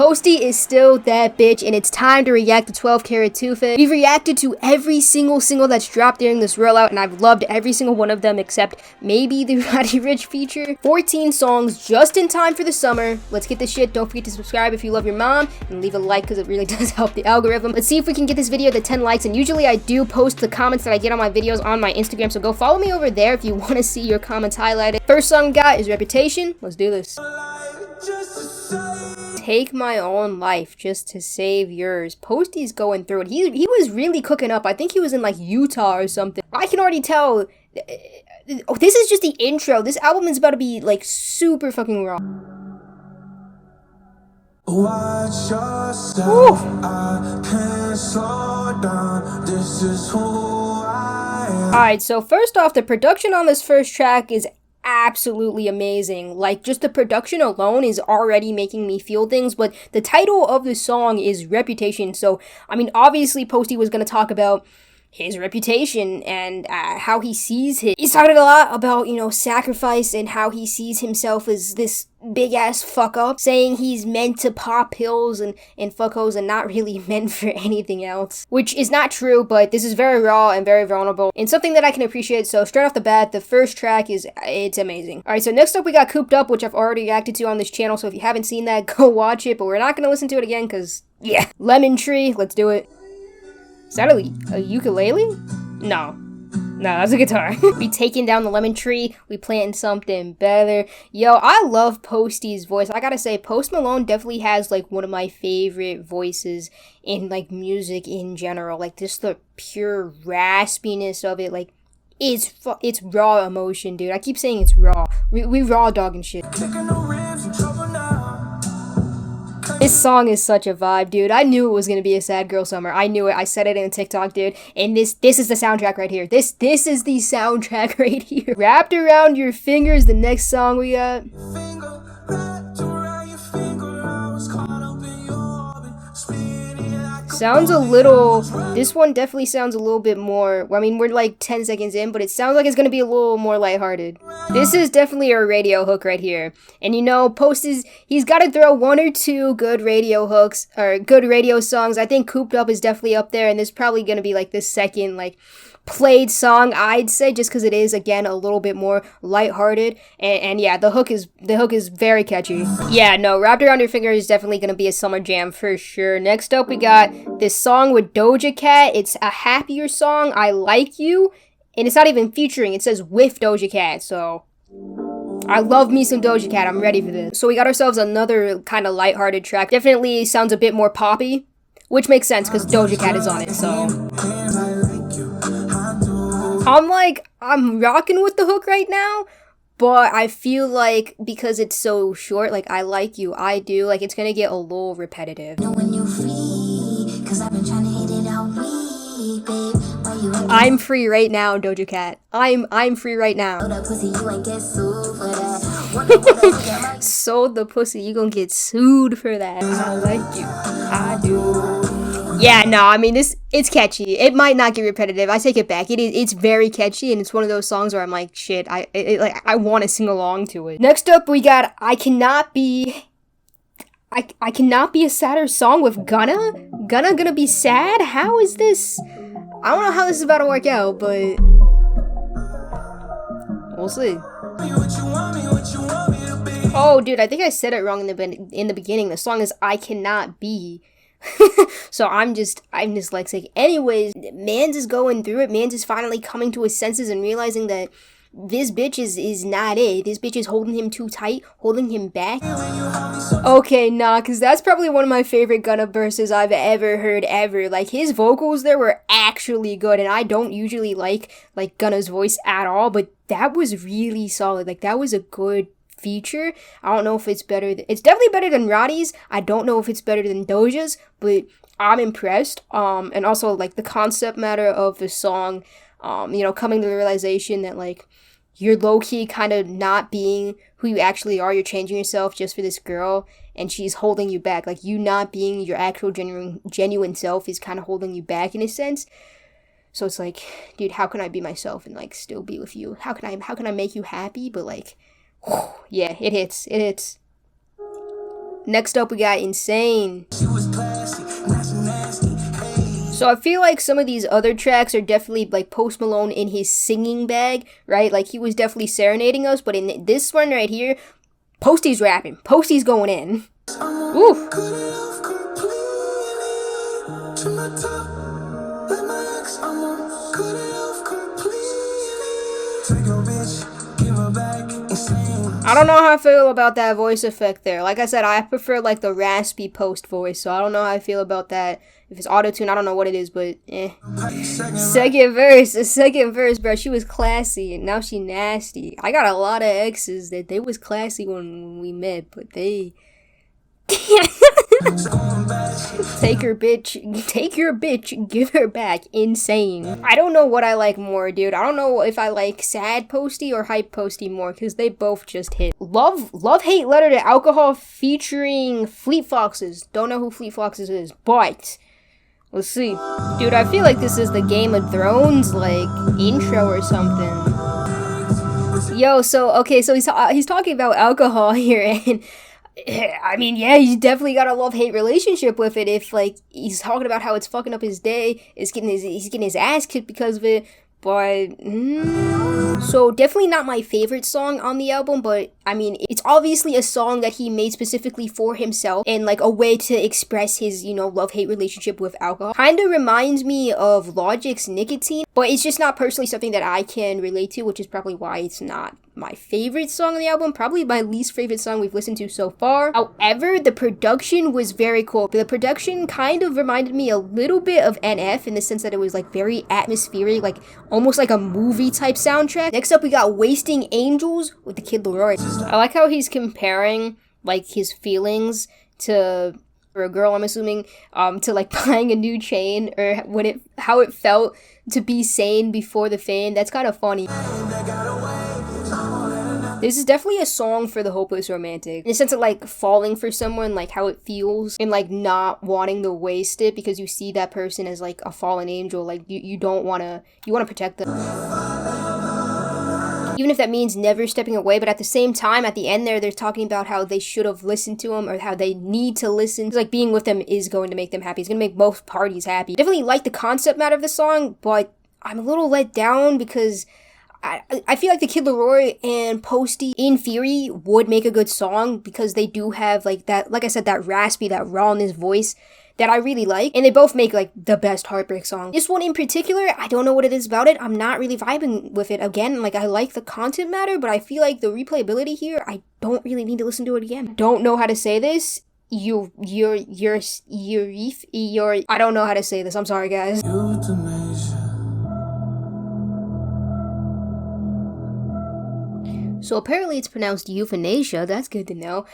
Posty is still that bitch, and it's time to react to 12 Carat Toothache. We've reacted to every single that's dropped during this rollout, and I've loved every single one of them except maybe the Roddy Ricch feature. 14 songs just in time for the summer. Let's get this shit. Don't forget to subscribe if you love your mom, and leave a like because it really does help the algorithm. Let's see if we can get this video to 10 likes, and usually I do post the comments that I get on my videos on my Instagram, so go follow me over there if you want to see your comments highlighted. First song we got is Reputation. Let's do this. Take my own life just to save yours. Posty's going through it. He was really cooking up. I think he was in like Utah or something. I can already tell. Oh, this is just the intro. This album is about to be like super fucking raw. Watch yourself. I can't slow down. This is who I am. Alright, so first off, the production on this first track is absolutely amazing. Like, just the production alone is already making me feel things, but the title of the song is Reputation, so I mean, obviously Posty was gonna talk about his reputation and how he sees it. He's talking a lot about, you know, sacrifice and how he sees himself as this big ass fuck up, saying he's meant to pop pills and fuck hoes and not really meant for anything else, which is not true, but this is very raw and very vulnerable and something that I can appreciate. So straight off the bat, the first track it's amazing. All right, so next up we got Cooped Up, which I've already reacted to on this channel, so if you haven't seen that, go watch it, but we're not gonna listen to it again because yeah. Lemon Tree, let's do it. Is that a ukulele? No, that's a guitar. We taking down the lemon tree, we planting something better. Yo, I love Posty's voice. I gotta say, Post Malone definitely has like one of my favorite voices in like music in general. Like just the pure raspiness of it, like it's raw emotion, dude. I keep saying it's raw. We raw dogging shit. This song is such a vibe, dude. I knew it was gonna be a sad girl summer. I knew it. I said it in TikTok, dude. And this is the soundtrack right here. This is the soundtrack right here. Wrapped Around Your Fingers, the next song we got. Sounds a little, this one definitely sounds a little bit more, I mean, we're like 10 seconds in, but it sounds like it's gonna be a little more lighthearted. This is definitely a radio hook right here. And you know, he's gotta throw one or two good radio hooks, or good radio songs. I think Cooped Up is definitely up there, and this is probably gonna be like the second, like, played song, I'd say, just because it is again a little bit more lighthearted, and yeah, the hook is very catchy. Yeah, no, Wrapped Around Your Finger is definitely gonna be a summer jam for sure. Next up we got this song with Doja Cat. It's a happier song, I Like You, and it's not even featuring, it says with Doja Cat, so I love me some Doja Cat. I'm ready for this. So we got ourselves another kind of lighthearted track. Definitely sounds a bit more poppy, which makes sense because Doja Cat is on it, so I'm rocking with the hook right now, but I feel like because it's so short, like I Like You, I Do, like it's gonna get a little repetitive. I'm free right now, Doja Cat. I'm free right now. Sold the pussy, you gonna get sued for that. I like you, I do. Yeah, no, I mean, it's catchy. It might not get repetitive. I take it back. It's very catchy, and it's one of those songs where I'm like, shit, I want to sing along to it. Next up, we got I Cannot Be a Sadder Song with Gunna. Gunna gonna be sad? How is this? I don't know how this is about to work out, but we'll see. Oh, dude, I think I said it wrong in the beginning. The song is I Cannot Be. So I'm dyslexic. Anyways, Mans is going through it. Mans is finally coming to his senses and realizing that this bitch is not it. This bitch is holding him too tight, holding him back. Okay, nah, because that's probably one of my favorite Gunna verses I've ever heard ever. Like, his vocals there were actually good, and I don't usually like Gunna's voice at all, but that was really solid. Like, that was a good feature. I don't know if it's better. It's definitely better than Roddy's. I don't know if it's better than Doja's, but I'm impressed. And also like the concept matter of the song, you know, coming to the realization that like you're low-key kind of not being who you actually are. You're changing yourself just for this girl, and she's holding you back. Like, you not being your actual genuine self is kind of holding you back in a sense. So it's like, dude, how can I be myself and like still be with you? How can I make you happy? But like, yeah, it hits. Next up, we got Insane. She was classy, nasty, hey. So I feel like some of these other tracks are definitely like Post Malone in his singing bag, right? Like he was definitely serenading us, but in this one right here, Posty's rapping. Posty's going in. Oof. I don't know how I feel about that voice effect there. Like I said, I prefer like the raspy Post voice, so I don't know how I feel about that. If it's auto-tune, I don't know what it is, but eh. Second verse, bro. She was classy, and now she nasty. I got a lot of exes that they was classy when we met, but they... Take your bitch, give her back. Insane. I don't know what I like more, dude. I don't know if I like sad Posty or hype Posty more, because they both just hit. Love hate letter to alcohol featuring Fleet Foxes. Don't know who Fleet Foxes is, but let's see. Dude, I feel like this is the Game of Thrones like intro or something. Yo, so he's talking about alcohol here, and I mean, yeah, he's definitely got a love-hate relationship with it. If like he's talking about how it's fucking up his day, he's getting his ass kicked because of it. But so definitely not my favorite song on the album, but I mean, it's obviously a song that he made specifically for himself and like a way to express his, you know, love-hate relationship with alcohol. Kind of reminds me of Logic's Nicotine, but it's just not personally something that I can relate to, which is probably why it's not my favorite song on the album, probably my least favorite song we've listened to so far. However, the production was very cool. The production kind of reminded me a little bit of NF in the sense that it was like very atmospheric, like almost like a movie type soundtrack. Next up, we got Wasting Angels with the Kidd Laroi. I like how he's comparing like his feelings to, for a girl, I'm assuming, to like buying a new chain, or how it felt to be sane before the fame. That's kind of funny. This is definitely a song for the hopeless romantic. In the sense of like falling for someone, like how it feels, and like not wanting to waste it because you see that person as like a fallen angel. Like you want to protect them. Even if that means never stepping away, but at the same time, at the end there, they're talking about how they should have listened to him, or how they need to listen. It's like being with them is going to make them happy. It's going to make both parties happy. Definitely like the concept matter of the song, but I'm a little let down because I feel like the Kidd Laroi and Posty, in theory, would make a good song because they do have like that, like I said, that raspy, that rawness voice that I really like, and they both make like the best heartbreak song. This one in particular, I don't know what it is about it. I'm not really vibing with it. Again, like I like the content matter, but I feel like the replayability here, I don't really need to listen to it again. Don't know how to say this. I don't know how to say this. I'm sorry, guys. So apparently it's pronounced euthanasia. That's good to know.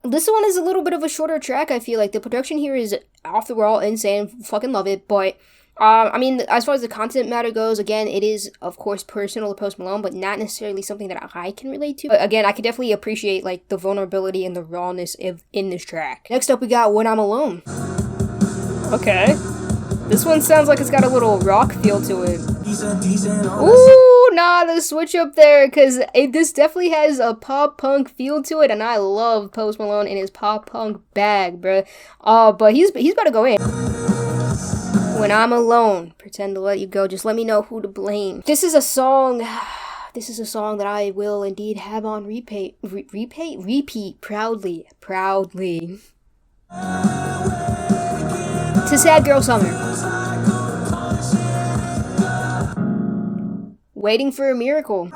This one is a little bit of a shorter track, I feel like. The production here is off the wall, insane. Fucking love it. But, I mean, as far as the content matter goes, again, it is, of course, personal to Post Malone, but not necessarily something that I can relate to. But again, I can definitely appreciate, like, the vulnerability and the rawness in this track. Next up, we got When I'm Alone. Okay. This one sounds like it's got a little rock feel to it. Ooh, nah, the switch up there, because this definitely has a pop-punk feel to it, and I love Post Malone in his pop-punk bag, bruh. But he's about to go in. When I'm alone, pretend to let you go, just let me know who to blame. This is a song that I will indeed have on repeat, proudly. To Sad Girl Summer. Waiting for a Miracle.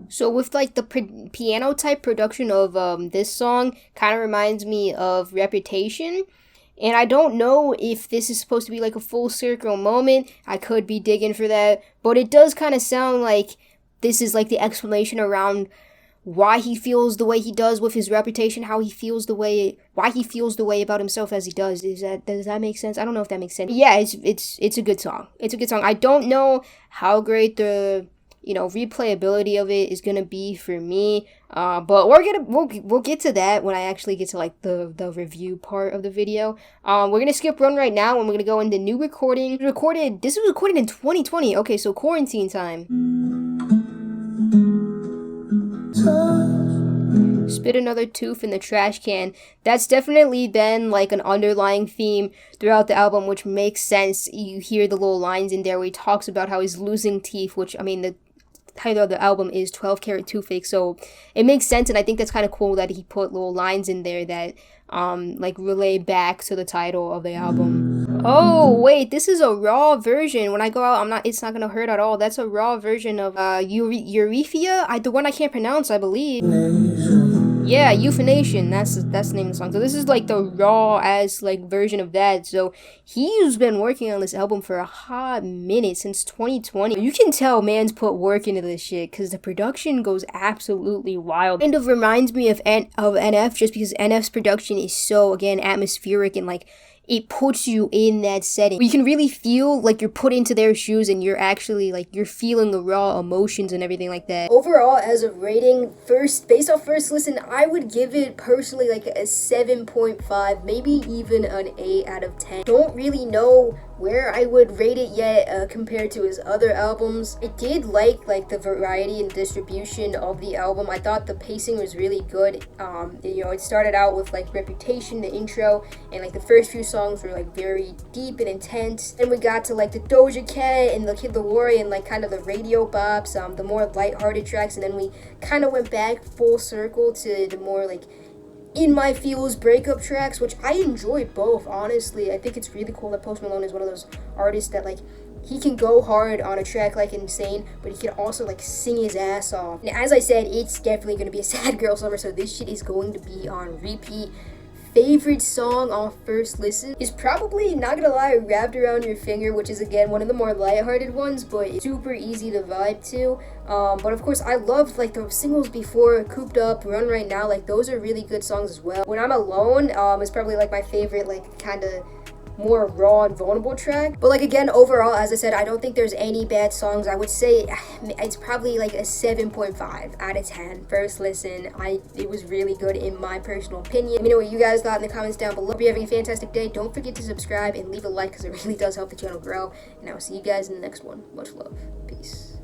So with like the piano type production of this song, kind of reminds me of Reputation. And I don't know if this is supposed to be like a full circle moment. I could be digging for that. But it does kind of sound like this is like the explanation around why he feels the way he does with his reputation, why he feels the way about himself as he does. Does that make sense? I don't know if that makes sense. Yeah, it's a good song. It's a good song. I don't know how great the you know, replayability of it is gonna be for me. But we'll get to that when I actually get to like the review part of the video. We're gonna skip Run right now, and we're gonna go into new recording. This was recorded in 2020. Okay, so quarantine time. Spit another tooth in the trash can. That's definitely been like an underlying theme throughout the album, which makes sense. You hear the little lines in there where he talks about how he's losing teeth, which, I mean, the title of the album is 12 Carat Toothache, so it makes sense, and I think that's kind of cool that he put little lines in there that like relay back to the title of the album. Oh wait, this is a raw version. When I go out, it's not gonna hurt at all. That's a raw version of Eurethia, the one I can't pronounce, I believe. Yeah, Euthanation, that's the name of the song. So this is like the raw as like version of that. So he's been working on this album for a hot minute, since 2020. You can tell man's put work into this shit, because the production goes absolutely wild. Kind of reminds me of NF, just because NF's production is so, again, atmospheric, and like it puts you in that setting. You can really feel like you're put into their shoes, and you're actually like, you're feeling the raw emotions and everything like that. Overall, as a rating, based off first listen, I would give it personally like a 7.5, maybe even an 8 out of 10. Don't really know where I would rate it yet compared to his other albums. I did like the variety and distribution of the album. I thought the pacing was really good. You know, it started out with like Reputation, the intro, and like the first few songs were like very deep and intense. Then we got to like the Doja Cat and the Kidd Laroi and like kind of the radio bops, the more lighthearted tracks, and then we kind of went back full circle to the more like in my feels breakup tracks, which I enjoy both, honestly. I think it's really cool that Post Malone is one of those artists that like, he can go hard on a track like Insane, but he can also like sing his ass off. And as I said, it's definitely going to be a sad girl summer, so this shit is going to be on repeat. Favorite song on first listen is probably, not gonna lie, Wrapped Around Your Finger, which is again one of the more lighthearted ones, but it's super easy to vibe to. But of course, I loved like the singles before, Cooped Up, Run Right Now, like those are really good songs as well. When I'm Alone is probably like my favorite, like kind of more raw and vulnerable track. But like, again, overall, as I said, I don't think there's any bad songs. I would say it's probably like a 7.5 out of 10 first listen. It was really good in my personal opinion. Let me know what you guys thought in the comments down below. Hope you're having a fantastic day. Don't forget to subscribe and leave a like, because it really does help the channel grow, and I will see you guys in the next one. Much love. Peace.